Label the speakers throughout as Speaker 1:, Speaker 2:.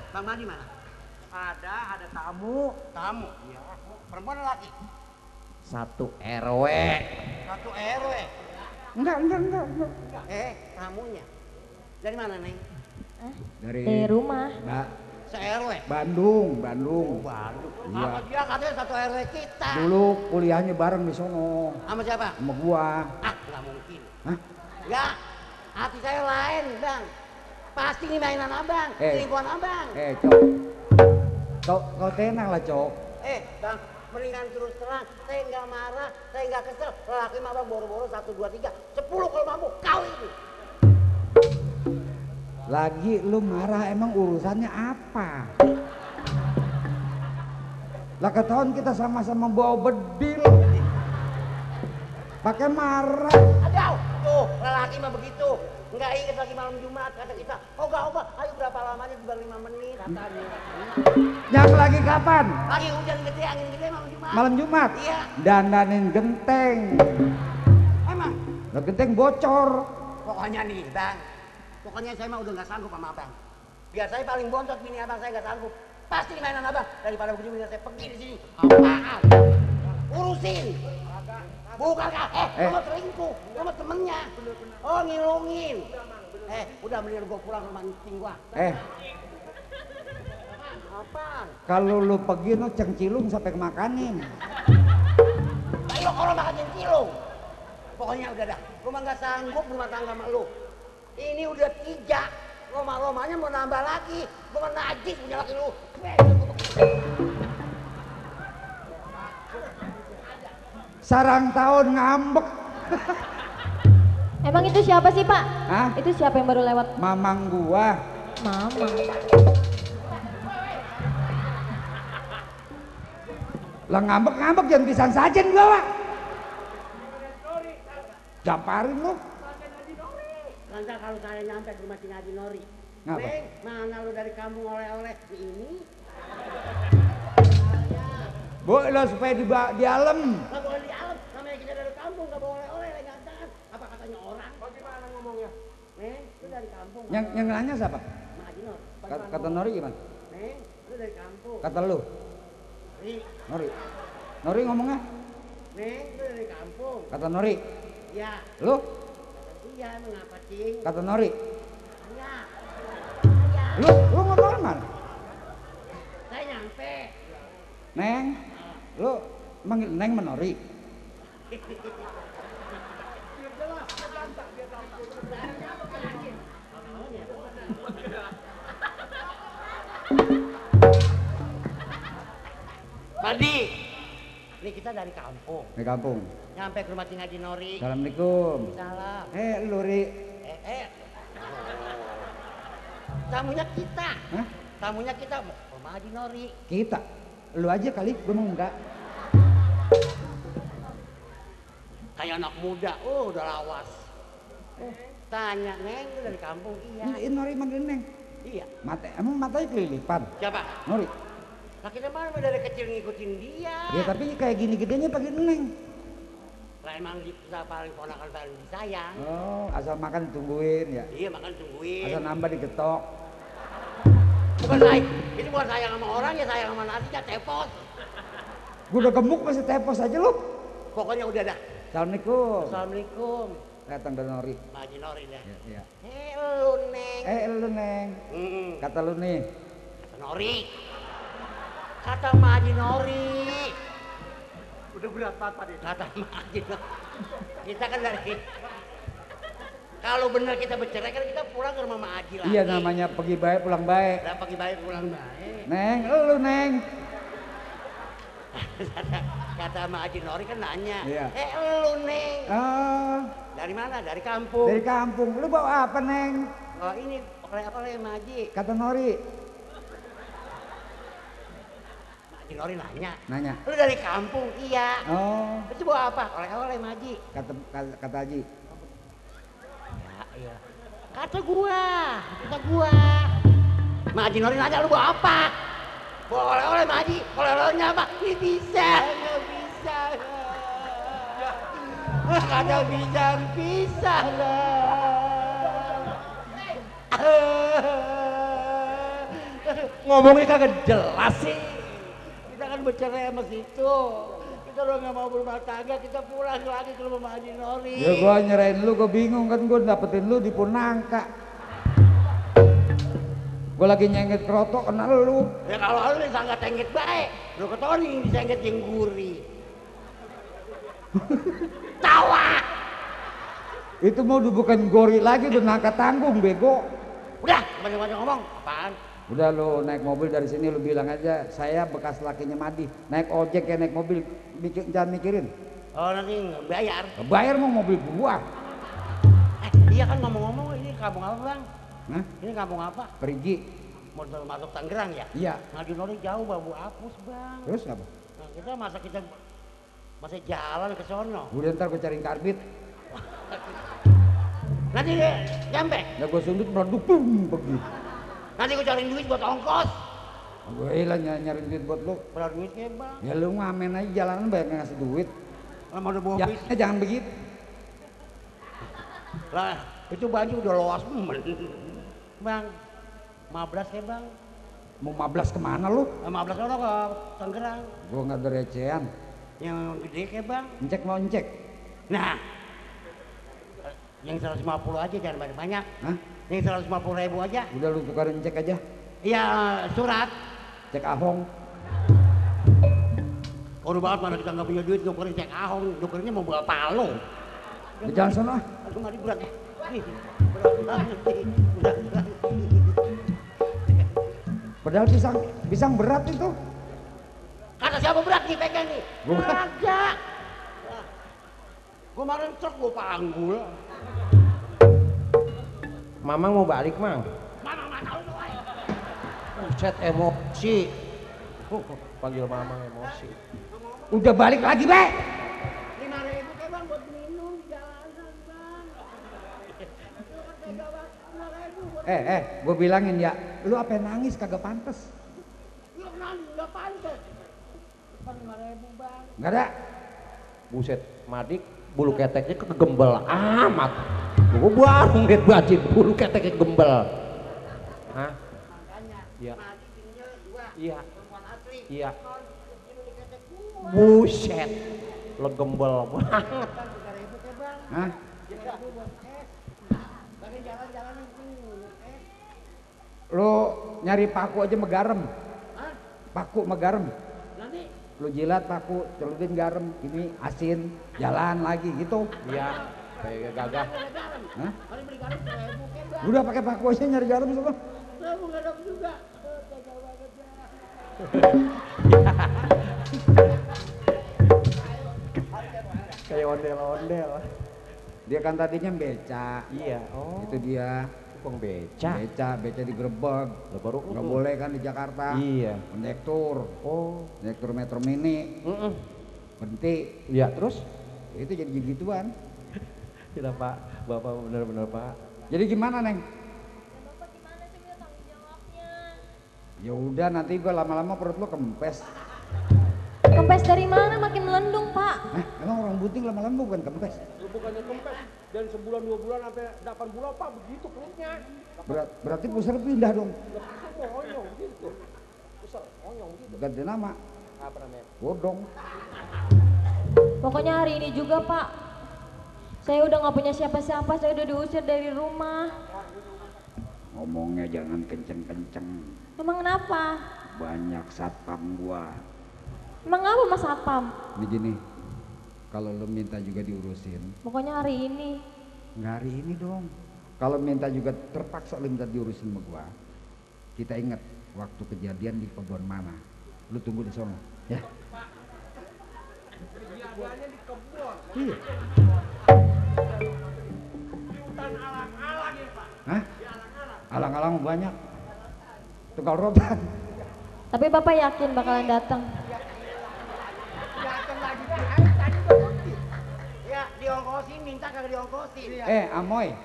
Speaker 1: Bang Madi mana?
Speaker 2: Ada tamu.
Speaker 1: Tamu? Iya. Perempuan atau laki?
Speaker 3: Satu RW.
Speaker 1: Satu RW?
Speaker 3: Enggak.
Speaker 1: Tamunya. Dari mana, Neng?
Speaker 3: Dari
Speaker 4: rumah.
Speaker 1: Se-RW?
Speaker 3: Bandung.
Speaker 1: Bandung.
Speaker 3: Iya.
Speaker 1: Apa dia katanya satu RW kita?
Speaker 3: Dulu kuliahnya bareng di sono.
Speaker 1: Sama siapa?
Speaker 3: Sama gua.
Speaker 1: Nggak mungkin.
Speaker 3: Hah?
Speaker 1: Enggak. Hati saya lain, Bang. Pasti ini mainan abang, selingkuhan abang.
Speaker 3: Cok, kau tenang lah, Cok.
Speaker 1: Bang, mendingan terus terang. Saya nggak marah, saya nggak kesel. Laki abang boro-boro 1, 2, 3, 10 kalau mampu kawin.
Speaker 3: Lagi lu marah emang urusannya apa? Lah ketahuan kita sama-sama bawa bedil. Pakai marah.
Speaker 1: Aduh, tuh lelaki mah begitu. Nggak inget lagi malam Jumat kata kita. Ogah, ayo berapa lamanya baru 5 menit katanya.
Speaker 3: Yang lagi kapan?
Speaker 1: Lagi hujan gede, angin gede malam Jumat.
Speaker 3: Malam Jumat?
Speaker 1: Iya.
Speaker 3: Dandanin genteng.
Speaker 1: Emang?
Speaker 3: Lah genteng bocor.
Speaker 1: Pokoknya nih, Bang. Pokoknya saya mah udah nggak sanggup sama abang. Biar saya paling bontot bini abang, saya nggak sanggup. Pasti di mainan abang. Daripada begini biar saya pergi di sini. Apaan? Urusin. Bukan kak, lu mah selingkuh, lu mah temennya. Oh ngilungin. Udah mendingan gua pulang ke rumah anjing gua. Apaan?
Speaker 3: Kalau lu pergi no cengcilung sampai kemakanin.
Speaker 1: Ayo kalau makan cengcilung. Pokoknya udah dah, gua mah nggak sanggup rumah tangga sama lu. Ini udah 3, loma-lomanya mau nambah lagi. Gua mah najis punya laki lu.
Speaker 3: Sarang tahun ngambek.
Speaker 4: Emang itu siapa sih Pak?
Speaker 3: Hah?
Speaker 4: Itu siapa yang baru lewat?
Speaker 3: Mamang gua.
Speaker 4: Mama.
Speaker 3: Lah ngambek jangan pisang sajen gua, Wak. Gamparin lu.
Speaker 1: Lancar kalau saya nyampe ke rumah Cing Haji Nori.
Speaker 3: Ngapa?
Speaker 1: Neng, mana lu dari kampung oleh-oleh ini?
Speaker 3: Bu, lo supaya di alam.
Speaker 1: Nggak boleh di alam, namanya kita dari kampung, nggak boleh oleh, gantangan. Apa katanya orang? Bagaimana ngomongnya? Neng, lu dari kampung.
Speaker 3: Yang nanya siapa?
Speaker 1: Mak Haji Nori.
Speaker 3: Kata Nori gimana?
Speaker 1: Neng, lu dari kampung.
Speaker 3: Kata lu? Nori ngomongnya?
Speaker 1: Neng, lu dari kampung.
Speaker 3: Kata Nori?
Speaker 1: Iya.
Speaker 3: Lu?
Speaker 1: Iya, mengapa Cing?
Speaker 3: Kata Nori?
Speaker 1: Iya.
Speaker 3: Lu ngomong mana?
Speaker 1: Saya nyampe.
Speaker 3: Neng, lu manggil Neng menori?
Speaker 1: Madi, ini kita dari kampung.
Speaker 3: Di kampung.
Speaker 1: Nyampe ke rumah Cing Haji Nori.
Speaker 3: Assalamualaikum.
Speaker 1: Salam.
Speaker 3: Lu Ri.
Speaker 1: Tamunya kita.
Speaker 3: Hah?
Speaker 1: Tamunya kita rumah Haji Nori.
Speaker 3: Kita? Lu aja kali, gue mau enggak.
Speaker 1: Kayak anak muda, udah lawas. Tanya, Neng, lu dari kampung? Iya.
Speaker 3: Nori manggil Neng.
Speaker 1: Iya.
Speaker 3: Emang matanya kelilipan?
Speaker 1: Siapa?
Speaker 3: Nori.
Speaker 1: Lah kita mana dari kecil ngikutin dia.
Speaker 3: Ya tapi kayak gini gedenya pakai Neng.
Speaker 1: Lah emang kita paling ponakan paling disayang.
Speaker 3: Oh, asal makan ditungguin ya.
Speaker 1: Iya, makan tungguin.
Speaker 3: Asal nambah digetok.
Speaker 1: Bukan sayang, itu bukan sayang sama orang ya, sayang sama nasinya, tepos.
Speaker 3: Gue udah gemuk masih tepos aja lu.
Speaker 1: Pokoknya udah dah.
Speaker 3: Assalamualaikum.
Speaker 1: Assalamualaikum.
Speaker 3: Datang dari Nori.
Speaker 1: Pak Haji Nori dah.
Speaker 3: Iya.
Speaker 1: Lu Neng.
Speaker 3: Lu Neng. Kata lu nih.
Speaker 1: Kata Nori. Kata Mak Haji Nori. Udah berat banget Pak. Kata Mak Haji Nori. Kita kan dari kalau benar kita bercerai kan kita pulang ke rumah Mak Haji lagi.
Speaker 3: Iya namanya pergi baik pulang baik.
Speaker 1: Udah pergi baik pulang baik.
Speaker 3: Neng, lu Neng.
Speaker 1: Kata Mak Haji Nori kan nanya.
Speaker 3: Iya.
Speaker 1: Lu Neng. Dari mana? Dari kampung.
Speaker 3: Dari kampung. Lu bawa apa Neng?
Speaker 1: Oh ini oleh-oleh Mak Haji.
Speaker 3: Kata Nori.
Speaker 1: Mak Haji Nori nanya.
Speaker 3: Nanya.
Speaker 1: Lu dari kampung? Iya.
Speaker 3: Oh.
Speaker 1: Itu bawa apa? Oleh-oleh Mak Haji.
Speaker 3: Kata Haji.
Speaker 1: Iya. Kata gua. Mak Haji Nori nanya lu bawa apa? Bawa oleh-oleh Mak Haji. Oleh-olehnya apa? Ini bisa. Nggak bisa. Kata bisa lah.
Speaker 2: Ngomongnya kagak jelas sih.
Speaker 1: Kita kan bercerai sama situ. Kita udah nggak mau berumah tangga, kita pulang lagi ke rumah Haji Nori.
Speaker 3: Ya gua nyerahin lu, gua bingung kan, gua dapetin lu di Punangka. Gua lagi nyengit kerotok kena lu.
Speaker 1: Ya kalau lu disangka tengget baik, lu ketoni disengget yang gurih. Tawa.
Speaker 3: Itu mau bukan gori lagi, udah nangka tanggung bego.
Speaker 1: Udah, banyak-banyak ngomong. Apaan?
Speaker 3: Udah lu naik mobil dari sini lu bilang aja saya bekas lakinya Madi. Naik ojek ya naik mobil, jangan mikirin.
Speaker 1: Oh nanti bayar.
Speaker 3: Bayar mau mobil gua.
Speaker 1: Iya kan ngomong-ngomong ini kampung apa bang?
Speaker 3: Hah?
Speaker 1: Ini kampung apa?
Speaker 3: Pergi.
Speaker 1: Mau masuk Tangerang ya?
Speaker 3: Iya.
Speaker 1: Haji Nori jauh babu apus bang.
Speaker 3: Terus ngapa?
Speaker 1: Nah, kita masih jalan ke sono.
Speaker 3: Udah ntar gua cariin karbit.
Speaker 1: Nanti deh, nyampe.
Speaker 3: Ya gua sundut produk pum pergi.
Speaker 1: Nanti gue cariin duit buat ongkos.
Speaker 3: Gua hilang nyariin duit buat lu.
Speaker 1: Berapa duitnya bang?
Speaker 3: Ya lu ngamen aja jalanan banyak ngasih duit.
Speaker 1: Lah mau ada bawa bis.
Speaker 3: Jangan begitu.
Speaker 1: Lah itu baju udah loas bang. 15 ya bang.
Speaker 3: Mau 15 kemana lu?
Speaker 1: 15 orang ke Tangerang.
Speaker 3: Gua nggak ada recehan.
Speaker 1: Yang gede kayak bang.
Speaker 3: Encek mau encek.
Speaker 1: Nah, yang 150 aja jangan banyak-banyak.
Speaker 3: Hah?
Speaker 1: Yang 150.000 aja.
Speaker 3: Udah lu tukarin cek aja.
Speaker 1: Iya surat.
Speaker 3: Cek Ahong.
Speaker 1: Udah banget mana kita nggak punya duit nukerin cek Ahong. Nukerinnya mau bawa palo.
Speaker 3: Di jalan sana.
Speaker 1: Aduh nggak berat ya. Nih, berat banget nih.
Speaker 3: Padahal pisang berat itu.
Speaker 1: Kata siapa berat nih pegang nih?
Speaker 3: Gua.
Speaker 1: Kagak. Gua kemarin truk gua panggul.
Speaker 2: Mamang mau balik, Mang.
Speaker 1: Mana nggak tahu tuh, woy.
Speaker 2: Buset emosi. Panggil Mamang emosi.
Speaker 3: Udah balik lagi, Be.
Speaker 1: 5.000 kayak bang buat minum di jalanan bang.
Speaker 3: Gue bilangin ya, lu apa yang nangis kagak pantas.
Speaker 1: Lu nangis nggak pantas. Depan 5.000 bang.
Speaker 3: Nggak ada.
Speaker 2: Buset, Madik bulu keteknya kegembel amat. Gua baru liat bacin bulu keteknya gembel. Hah?
Speaker 1: Makanya.
Speaker 2: Iya.
Speaker 1: Mati tinggal 2.
Speaker 2: Iya.
Speaker 1: Perempuan asli.
Speaker 2: Iya.
Speaker 1: Ini diketek gua.
Speaker 2: Buset. Lo gembel banget.
Speaker 1: Bang 3.000 kayak bang.
Speaker 3: Hah?
Speaker 1: 3.000 buat es. Bagi jalan-jalan ini es.
Speaker 3: Lu nyari paku aja sama garam.
Speaker 1: Hah?
Speaker 3: Paku sama garam.
Speaker 1: Nanti
Speaker 3: Lu jilat paku, celupin garam, ini asin, jalan lagi gitu.
Speaker 2: Iya. Kayak gagah.
Speaker 1: ada garam.
Speaker 3: Hah?
Speaker 1: Mari beli garam 3.000 kayak bang.
Speaker 3: Udah pakai paku aja nyari garam semua.
Speaker 1: Saya mau ngadap juga. Tega banget ya.
Speaker 2: Kayak ondel-ondel.
Speaker 3: Dia kan tadinya beca.
Speaker 2: Iya. Oh.
Speaker 3: Itu dia.
Speaker 2: Tukang beca.
Speaker 3: Beca digerebek.
Speaker 2: Lo baru
Speaker 3: Nggak boleh kan di Jakarta.
Speaker 2: Iya.
Speaker 3: Kondektur.
Speaker 2: Oh.
Speaker 3: Kondektur Metro Mini. Berhenti.
Speaker 2: Iya, terus?
Speaker 3: Itu jadi gituan.
Speaker 2: Tidak, Pak. Bapak benar-benar, Pak.
Speaker 3: Jadi gimana, Neng?
Speaker 4: Bapak gimana sih minta tanggung jawabnya?
Speaker 3: Ya udah nanti gua lama-lama perut lu kempes.
Speaker 4: Kempes dari mana? Makin melendung, Pak.
Speaker 3: Emang orang buting lama-lama bukan kempes?
Speaker 2: Bukannya kempes dari sebulan 2 bulan sampai 8 bulan Pak begitu perutnya.
Speaker 3: Berarti pusar pindah dong.
Speaker 2: Onyong gitu. Pusar onyong gitu.
Speaker 3: Ganti nama.
Speaker 2: Apa namanya?
Speaker 3: Bodong.
Speaker 4: Pokoknya hari ini juga, Pak. Saya udah nggak punya siapa-siapa, saya udah diusir dari rumah.
Speaker 3: Ngomongnya jangan kenceng-kenceng.
Speaker 4: Emang kenapa?
Speaker 3: Banyak satpam gua.
Speaker 4: Emang apa Mas Satpam?
Speaker 3: Ini gini. Kalau lu minta juga diurusin,
Speaker 4: Pokoknya hari ini.
Speaker 3: nggak hari ini dong. Kalau minta juga terpaksa lu minta diurusin sama gua. Kita ingat waktu kejadian di kebun mana. Lu tunggu di sana, ya.
Speaker 2: Kejadiannya di kebun.
Speaker 3: Iya.
Speaker 2: Hutan alang-alang ya, Pak.
Speaker 3: Hah? Alang-alang banyak. Tukang rotan.
Speaker 4: Tapi Bapak yakin bakalan datang?
Speaker 1: Datang lagi kan. Tadi udah bukti. Ya diongkosin, minta kagak diongkosin.
Speaker 3: Amoy.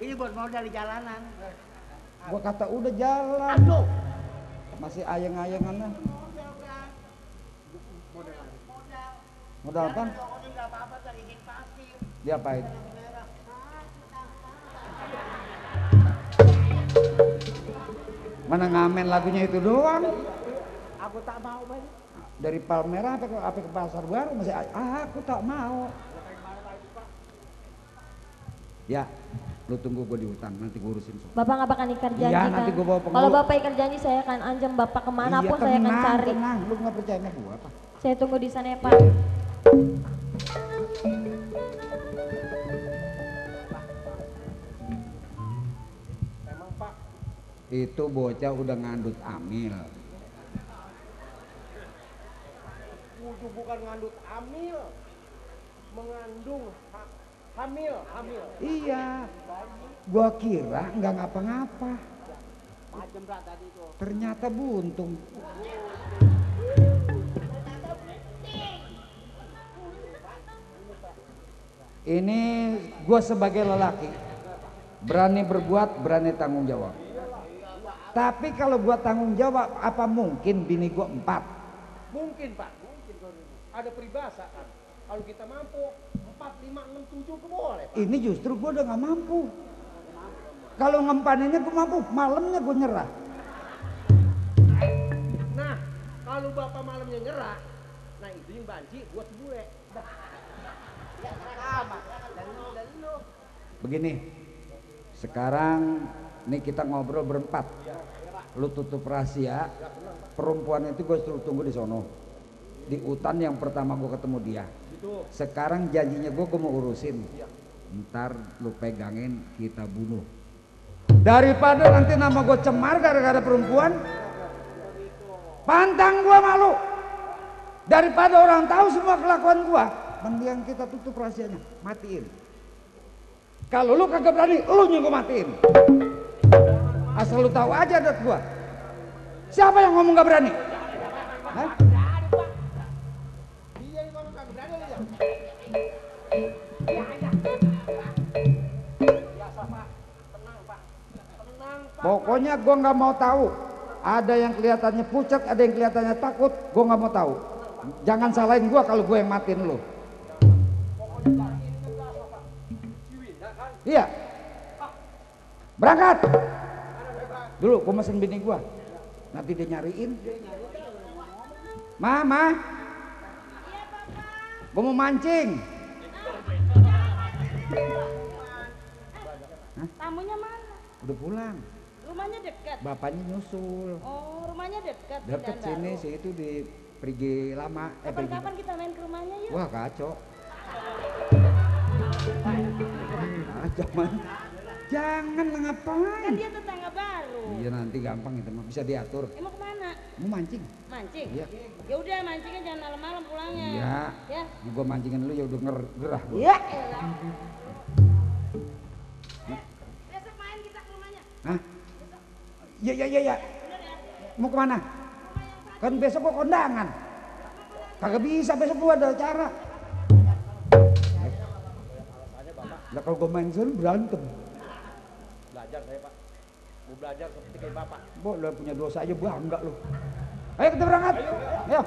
Speaker 1: Ini buat modal di jalanan.
Speaker 3: Gua kata udah jalan.
Speaker 1: Aduh.
Speaker 3: Masih ayang-ayangan.
Speaker 1: Modal kan.
Speaker 3: Modal apa?
Speaker 1: Diongkosin nggak apa-apa dari izin pasif.
Speaker 3: Diapain? Mana ngamen lagunya itu doang.
Speaker 1: Aku tak mau balik.
Speaker 3: Dari Palmerah apa ke Pasar Baru masih aku tak mau. Ya, lu tunggu gue di hutan, nanti gue urusin.
Speaker 4: Bapak nggak bakal ikar janji
Speaker 3: Iya,
Speaker 4: kan?
Speaker 3: nanti gua bawa
Speaker 4: Kalau Bapak ikar janji saya akan anjem Bapak kemanapun
Speaker 3: Iya,
Speaker 4: saya akan
Speaker 3: tenang,
Speaker 4: cari.
Speaker 3: tenang. Lu nggak percaya sama gue apa?
Speaker 4: Saya tunggu di sana ya Pak.
Speaker 2: Emang Pak,
Speaker 3: Itu bocah udah ngandut amil.
Speaker 2: Wudu bukan ngandut amil, mengandung hamil.
Speaker 3: Iya, gua kira nggak ngapa-ngapa.
Speaker 1: Macam berat tadi itu.
Speaker 3: Ternyata buntung. Ini gua sebagai lelaki berani berbuat, berani tanggung jawab. Tapi kalau gua tanggung jawab, apa mungkin bini gua 4?
Speaker 2: Mungkin Pak, mungkin ada peribahasa kan. Kalau kita mampu 4, 5, 6, 7 ke boleh Pak.
Speaker 3: Ini justru gua udah nggak mampu. Kalau ngempaninnya gua mampu, malamnya gua nyerah.
Speaker 2: Nah, kalau Bapak malamnya nyerah, nah itu yang banci buat bule.
Speaker 1: Sama. Dari lu.
Speaker 3: Begini, sekarang nih kita ngobrol berempat. Lu tutup rahasia. Perempuan itu gue suruh tunggu di sono. Di hutan yang pertama gue ketemu dia. Sekarang janjinya gue mau urusin. Ntar lu pegangin, kita bunuh. Daripada nanti nama gue cemar gara-gara perempuan, pantang gue malu. Daripada orang tahu semua kelakuan gue, mendingan kita tutup rahasianya, matiin. Kalau lu kagak berani, lu juga matiin. Asal lu tahu aja adat gua. Siapa yang ngomong gak berani? Hah?
Speaker 2: Dia yang ngomong kagak berani ya. Biasa Pak, tenang Pak. Tenang Pak.
Speaker 3: Pokoknya gua nggak mau tahu. Ada yang kelihatannya pucat, ada yang kelihatannya takut. Gua nggak mau tahu. Jangan salahin gua kalau gua yang matiin lu. Iya. Berangkat. Dulu gua mesen bini gua. Nanti dia nyariin. Mama. Gua mau mancing.
Speaker 5: Tamunya mana?
Speaker 3: Udah pulang.
Speaker 5: Rumahnya dekat.
Speaker 3: Bapaknya nyusul.
Speaker 5: Oh, rumahnya dekat.
Speaker 3: Dekat
Speaker 5: Tidak
Speaker 3: sini
Speaker 5: jauh.
Speaker 3: sih itu di Perigi Lama.
Speaker 5: Kapan-kapan kita main ke rumahnya yuk.
Speaker 3: Wah kacau. Kacau man. Jangan lah,
Speaker 5: Kan
Speaker 3: ngapain?
Speaker 5: dia tetangga baru.
Speaker 3: Iya nanti gampang itu mah bisa diatur.
Speaker 5: Mau kemana?
Speaker 3: Mau mancing?
Speaker 5: Mancing?
Speaker 3: Iya.
Speaker 5: Ya udah mancingnya jangan malam-malam pulangnya.
Speaker 3: Iya.
Speaker 5: Ya.
Speaker 3: Gua mancingin lu ya udah gerah gua.
Speaker 1: Iya.
Speaker 5: Besok main kita ke rumahnya.
Speaker 3: Hah? Iya. Mau kemana? Kan besok gua kondangan. Kagak bisa, besok gua ada acara. Lah kalau gua main sana berantem.
Speaker 2: Belajar saya Pak. Mau belajar seperti kayak Bapak.
Speaker 3: Bo, udah punya dosa aja bangga lu. Ayo kita berangkat. Ayo.